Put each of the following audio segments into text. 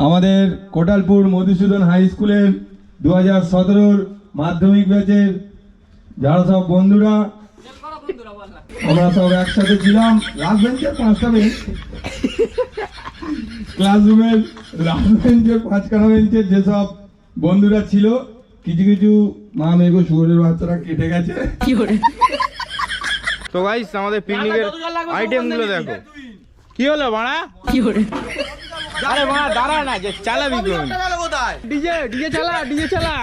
আমাদের কোটালপুর মধুসূদন হাই স্কুলের 2017 মাধ্যমিক ব্যাচের যারা সব বন্ধুরা আমরা সব একসাথে ছিলাম লাস্ট বেঞ্চের 5টা বেঞ্চ, ক্লাসরুমের লাস্ট বেঞ্চের 5খানা বেঞ্চের যেসব বন্ধুরা ছিল, কিছু কিছু মা মেঘো শুয়োরের বাচ্চারা কেটে গেছে। তো গাইস আমাদের পিকনিকের আইটেমগুলো দেখো। কি হলো বাড়া? আরে বাড়া দাঁড়া না, যে চালাবি কোন? ডিজে ডিজে চালা, ডিজে চালা।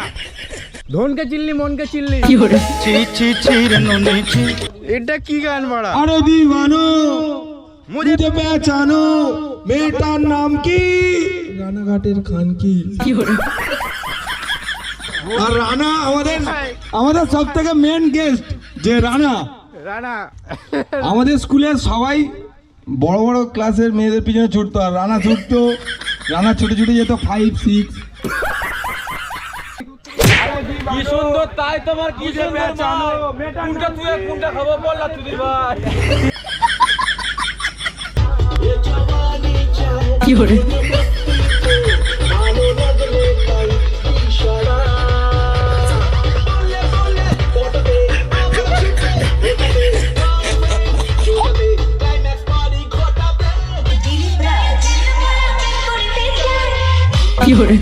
ধনকে চিল্লি মনকে চিল্লি। ছি ছি ছি রে ননে ছি। এটা কি গান বাড়া? আরে দিওয়ানো মুঝে পেহচানো মেয়েটার নাম কি? রানাঘাটের খান কি? আর রানা আমাদের সব থেকে মেন গেস্ট যে রানা আমাদের স্কুলের সবাই বড় বড় ক্লাসের মেয়েদের পিছনে ছুটতো, আর রানা ছুটে ছুটে যেত 5, 6। কি সুন্দর তাই তোমার কি সুন্দর জানো কোনটা তুই কোনটা খাবো বল না তুই ভাই। কি করে কি করে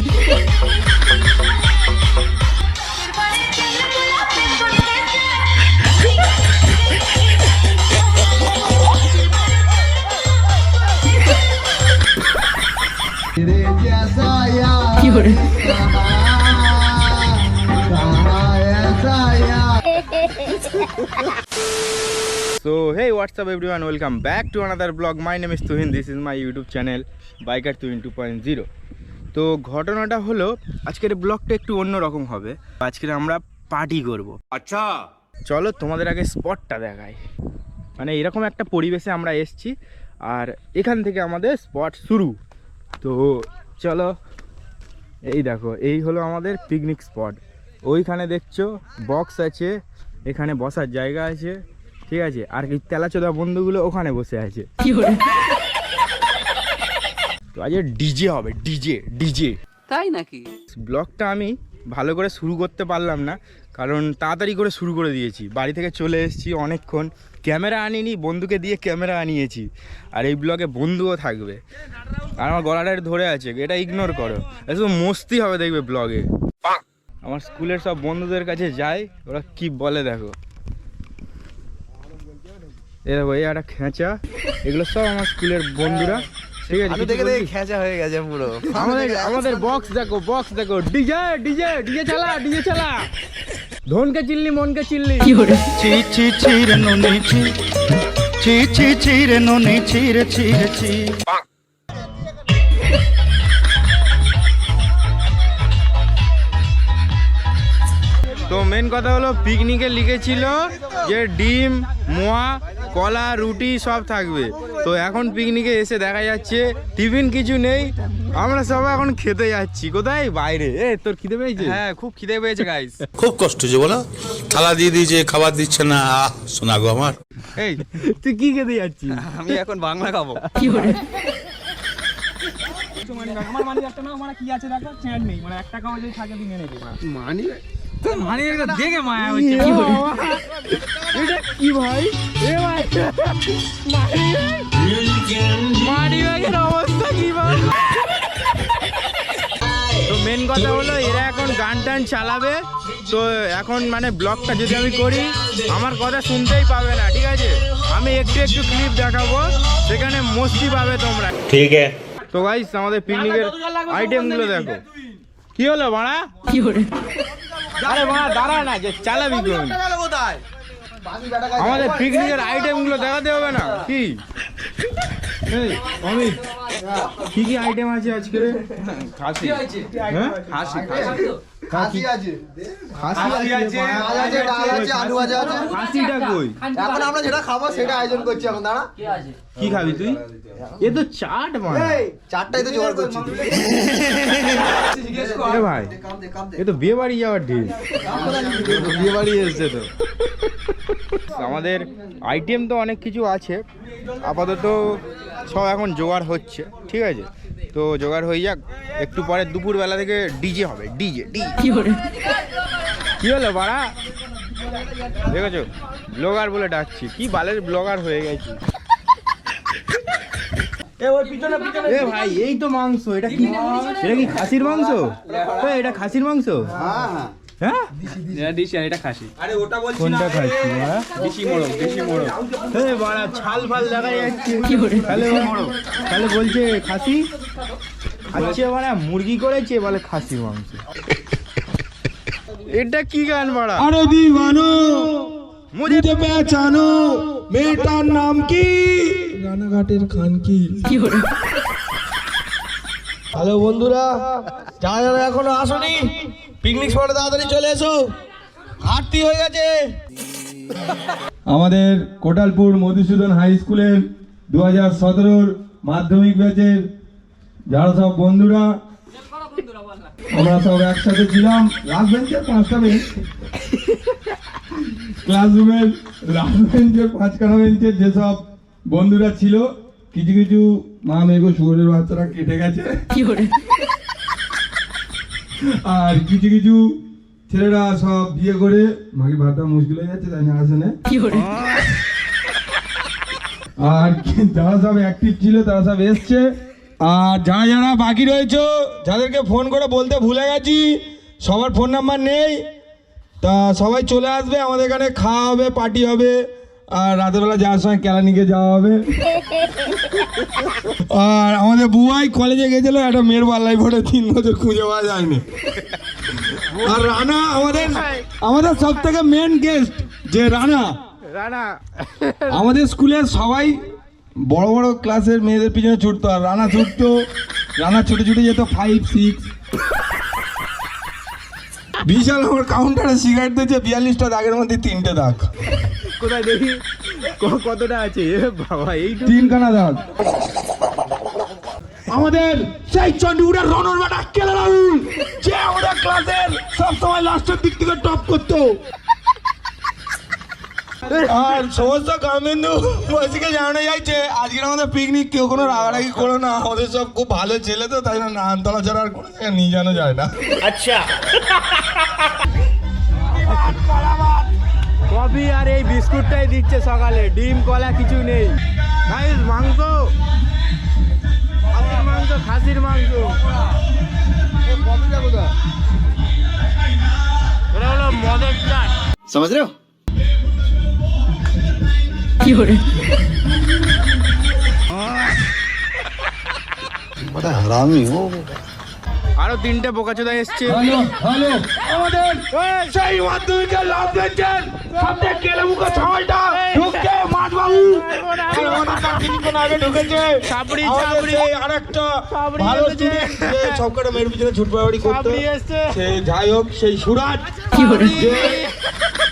কি করে So hey, what's up everyone, welcome back to another vlog. My name is Tuhin, this is my YouTube channel Biker Tuhin 2.0. তো ঘটনাটা হলো আজকের ব্লগটা একটু অন্যরকম হবে। আজকে আমরা পার্টি করব। আচ্ছা চলো তোমাদের আগে স্পটটা দেখাই। মানে এরকম একটা পরিবেশে আমরা এসেছি আর এখান থেকে আমাদের স্পট শুরু। তো চলো এই দেখো, এই হলো আমাদের পিকনিক স্পট। ওইখানে দেখছো বক্স আছে, এখানে বসার জায়গা আছে, ঠিক আছে। আর কি তেলাচোদা বন্ধুগুলো ওখানে বসে আছে। তো আজ ডিজে হবে, ডিজে তাই নাকি? ব্লগটা আমি ভালো করে শুরু করতে পারলাম না, কারণ তাড়াতাড়ি করে শুরু করে দিয়েছি। বাড়ি থেকে চলে এসেছি অনেকক্ষণ, ক্যামেরা আনিনি, বন্ধুকে দিয়ে ক্যামেরা আনিয়েছি। আর এই ব্লগে বন্ধুও থাকবে, আর আমার গলাটা ধরে আছে, এটা ইগনোর করো। এসব মস্তি হবে দেখবে ব্লগে। আমার স্কুলের সব বন্ধুদের কাছে যাই, ওরা কি বলে দেখো। এ দেখো এই একটা খেঁচা, এগুলো সব আমার স্কুলের বন্ধুরা, ঠিক আছে। খেঁচা হয়ে গেছে পুরো। আমাদের বক্স দেখো, ডিজে চালা। ধনকে চিল্লি মনকে চিল্লি। ছি ছি ছি রে ননে ছি, ছি ছি ছি রে ননে ছি রে ছি রে ছি। তো মেন কথা হলো পিকনিকে লিখেছিল যে ডিম, মোয়া, কলা, রুটি সব থাকবে। তো এখন পিকনিকে এসে দেখা যাচ্ছে টিফিন কিছু নেই, আমরা সবাই এখন খেতে যাচ্ছি। কোথায়? বাইরে। এ তোর খিদে পেয়েছে? হ্যাঁ খুব খিদে পেয়েছে গাইস। খুব কষ্ট যে বলো, থালা দিয়ে দিয়েছে, খাবার দিচ্ছে না। শোনা গো আমার। এই তুই কি খেতে যাচ্ছিস? আমি এখন বাংলা খাবো। কি করে আমার মানি একটা না, আমার কি আছে দেখো, চেঞ্জ নেই, মানে 1 টাকাও যদি থাকে দিনে নেই মানি মানি একটা দেখে মায়া হচ্ছে। এটা কি ভাই? এ ভাই মানি ব্যাগের অবস্থা কি ভাই? তো মেন কথা হলো এরা এখন গান টান চালাবে। তো এখন মানে ব্লগটা যদি আমি করি আমার কথা শুনতেই পাবে না, ঠিক আছে। আমি একটু ক্লিপ দেখাবো, সেখানে মস্তি পাবে তোমরা, ঠিক আছে। তো গাইস আমাদের পিকনিকের আইটেমগুলো দেখো। কি হলো বাড়া? কি হলো? আরে বাড়া দাঁড়া না, যে চালাবি কোন? আমাদের পিকনিকের আইটেমগুলো দেখাতে হবে না কি? এই অমিত, কি কি আইটেম আছে আজকে? খাসি আছে, হ্যাঁ খাসি আছে, ডাল আছে, আলু আছে। খাসিটা কই? এখন আমরা যেটা খাবো সেটা আয়োজন করছি এখন। দাঁড়া, কি খাবি তুই? এ তো চাট মানে, চারটাই তো জোগাড় করছি। এ ভাই এ তো বিয়ে বাড়ি যাওয়ার ঢিল, বিয়ে বাড়ি এসছে তো। আমাদের আইটেম তো অনেক কিছু আছে, আপাতত সব এখন জোগাড় হচ্ছে, ঠিক আছে। তো জোগাড় হয়ে যাক, একটু পরে দুপুরবেলা থেকে ডিজে হবে, ডিজে কি হলো বাড়া, দেখেছো ব্লগার বলে ডাকছি, কি বালের ব্লগার হয়ে গেছি। এ ভাই এই তো মাংস, এটা কি খাসির মাংস? এটা খাসির মাংস? হ্যাঁ এটা খাসি। কোনটা খাসি? দেশি মোড়ক। বাড়া ছাল ফাল দেখা যাচ্ছে, তাহলে বলছে খাসি খাচ্ছে, মানে মুরগি করেছে বলে খাসির মাংস। এটা কি গান বাড়া? আরে দিওয়ানো মুঝে পেছানো মেয়েটার নাম কি? রানাঘাটের খান কি? হ্যালো বন্ধুরা, যারা যারা এখনো আসনি পিকনিক স্পটে তাড়াতাড়ি চলে এসো, আরতি হয়ে গেছে। আমাদের কোটালপুর মধুসূদন হাই স্কুলের 2017 মাধ্যমিক ব্যাচের যারা সব বন্ধুরা, আমরা সব একসাথে ছিলাম লাস্ট বেঞ্চের 5টা বেঞ্চ, ক্লাসরুমের লাস্ট বেঞ্চের 5খানা বেঞ্চের যেসব বন্ধুরা ছিল, কিছু কিছু মা মেঘো শুয়োরের বাচ্চারা কেটে গেছে, আর কিছু কিছু ছেলেরা সব বিয়ে করে মাকে ভাতটা মুশকিল হয়ে যাচ্ছে, তাই না আসে না। আর যারা সব অ্যাক্টিভ ছিল তারা সব এসছে, আর যারা যারা বাকি রয়েছে যাদেরকে ফোন করে বলতে ভুলে গেছি, সবার ফোন নাম্বার নেই, তা সবাই চলে আসবে, আমাদের এখানে খাওয়া হবে, পার্টি হবে, আর রাতের বেলা যাওয়ার সময় কেলানিকে যাওয়া হবে। আর আমাদের বুয়াই কলেজে গেছিল, একটা মেয়ের পাল্লাই ভোটে 3 বছর খুঁজে পাওয়া যায়নি। আর রানা আমাদের সব থেকে মেন গেস্ট, যে রানা আমাদের স্কুলের সবাই বড় বড় ক্লাসের মেয়েদের পিছনে ছুটতো, আর রানা ছুটে ছুটে যেত 5, 6। বিশাল আমার কাউন্টারে সিগারেট দিয়েছে 42টা দাগের মধ্যে 3টে দাগ। কোথায় দেখি কতটা আছে? বাবা এই 3খানা দাগ। আমাদের সেই চন্ডিগুড়ার রনর বাটা কেলে রাহুল, যে আমাদের ক্লাসের সবসময় লাস্টের দিক থেকে টপ করতো, আর সমস্ত কামেন্দু বসিকে জানানো যাচ্ছে আজকের আমাদের পিকনিক কেউ কোনো রাগারাগি করো না, আমাদের সব খুব ভালো ছেলে তো, তাই না নানতলা ছাড়া আর কোনো জায়গায় নিয়ে জানা যায় না। আচ্ছা কফি আর এই বিস্কুটটাই দিচ্ছে সকালে, ডিম কলা কিছু নেই। গাইস মাংস, খাসির মাংস, এটা হলো মদের চাট। समझ रहे हो? बड़ा हरामी हो। আরো 3টে বোকাচোদা এসছে। হ্যালো আমাদের সেই মাধ্যমিকের লাস্ট বেঞ্চের সবচেয়ে কেলেমুখো ছাওয়ালটা ঢুকে মাঠবাবু আগে ঢুকেছে, ছাপড়ি আরেকটা ভালো student যে সবকটা মেয়ের পিছনে ছুটপাড়ি করতো, সে যাই হোক সেই সুরাজ,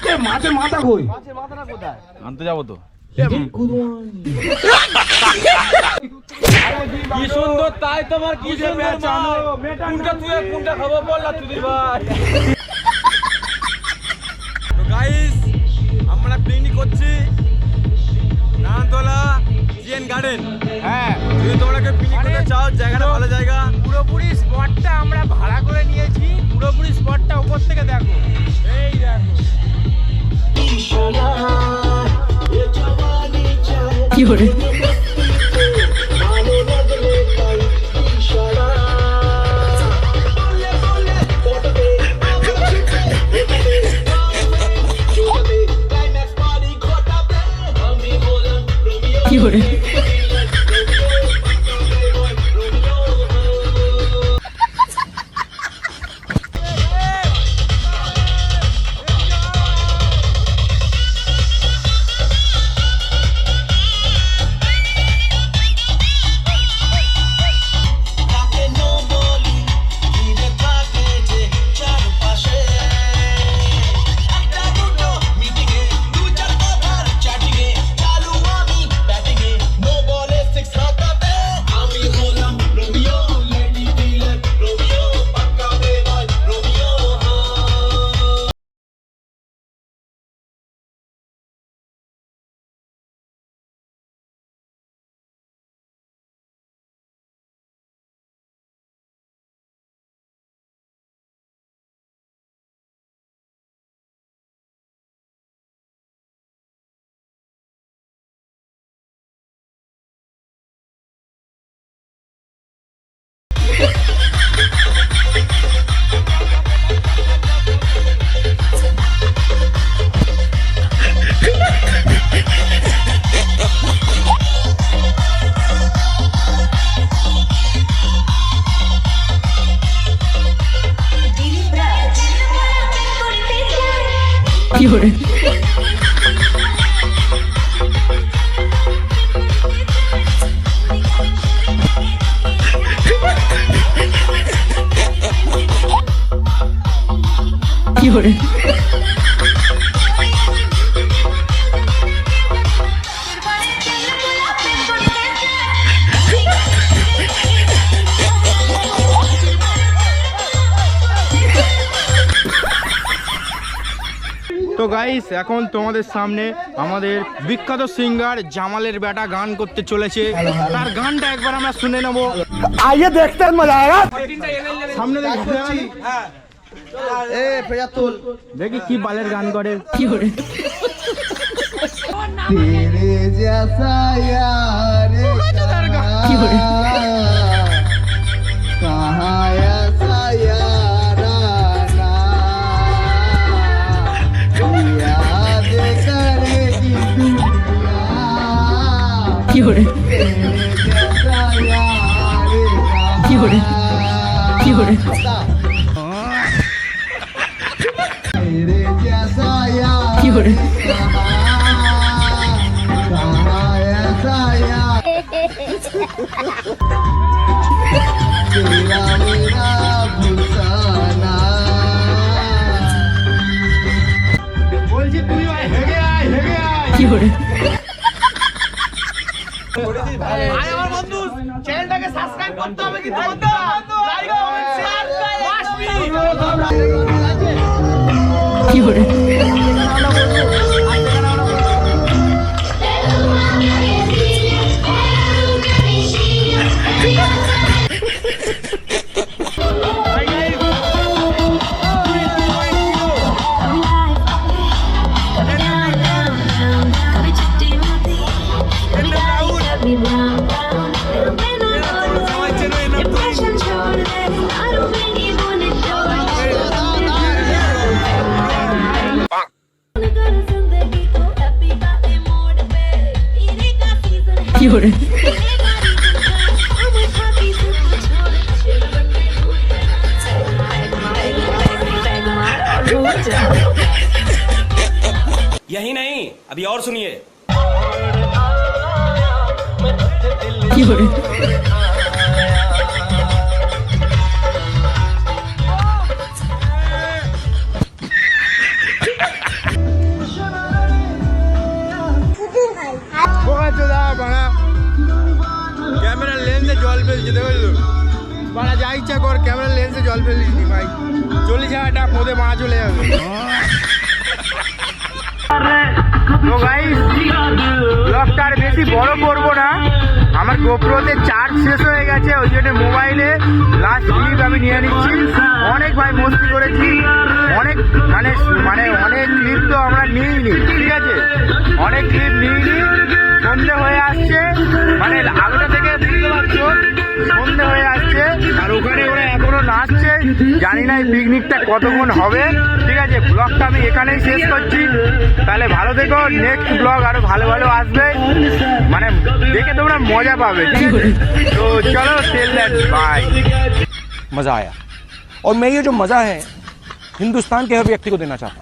যে মাছের মাথা কই আনতে যাবো তো। কি সুন্দর, তাই তোমার কি সুন্দর কোনটা তুই কোনটা খাবো বল না তুই ভাই। তো গাইস, আমরা পিকনিক করছি নানতলা জিএন গার্ডেন। হ্যাঁ যদি তোমরা কেউ পিকনিক করতে চাও, জায়গাটা ভালো জায়গা। পুরোপুরি স্পটটা আমরা ভাড়া করে নিয়েছি, পুরোপুরি স্পটটা উপর থেকে দেখো, এই দেখো। তো গাইস এখন তোমাদের সামনে আমাদের বিখ্যাত সিঙ্গার জামালের বেটা গান করতে চলেছে, তার গানটা একবার আমরা শুনে নেব। आइए देखते हैं मजा आएगा। সামনে দেখি কি বালের গান করে। বলছি তুই হেগে আয়, হেগে আয়। আমার বন্ধু চ্যানেলটাকে সাবস্ক্রাইব করতে হবে কিন্তু বন্ধু লাইক কমেন্ট শেয়ার মাস্ট यही नहीं, अभी और सुनिए। ক্যামেরা লেন্সে জল ফেলছে, দেখো বাড়া যা ইচ্ছা কর, ক্যামেরা লেন্সে জল ফেলিস নি ভাই, 40,000 পদে মারা চলে যাবে। তো গাইস ব্লগটা আর বেশি বড় করবো না, আমার গোপ্রোতে চার্জ শেষ হয়ে গেছে, ওই জন্য মোবাইলে লাস্ট ক্লিপ আমি নিয়ে নিচ্ছি। অনেক ভাই মস্তি করেছি, অনেক মানে অনেক ক্লিপ তো আমরা নিইনি, ঠিক আছে, অনেক ক্লিপ নিইনি। সন্ধে হয়ে আসছে, মানে আলোটা থেকে বুঝতে পারছো সন্ধে হয়ে আসছে, আর ওখানে ওরা এখনো নাচছে। জানি না এই পিকনিকটা কতক্ষণ হবে, ঠিক আছে। ব্লগটা আমি এখানেই শেষ করছি, তাহলে ভালো থেকো। নেক্সট ব্লগ আরো ভালো ভালো আসবে, মানে দেখে তোমরা মজা পাবে, ঠিক আছে। তো চলো টেল দ্যাট বাই। मजा आया और मैं ये जो मजा है हिंदुस्तान के हर व्यक्ति को देना चाहता हूँ।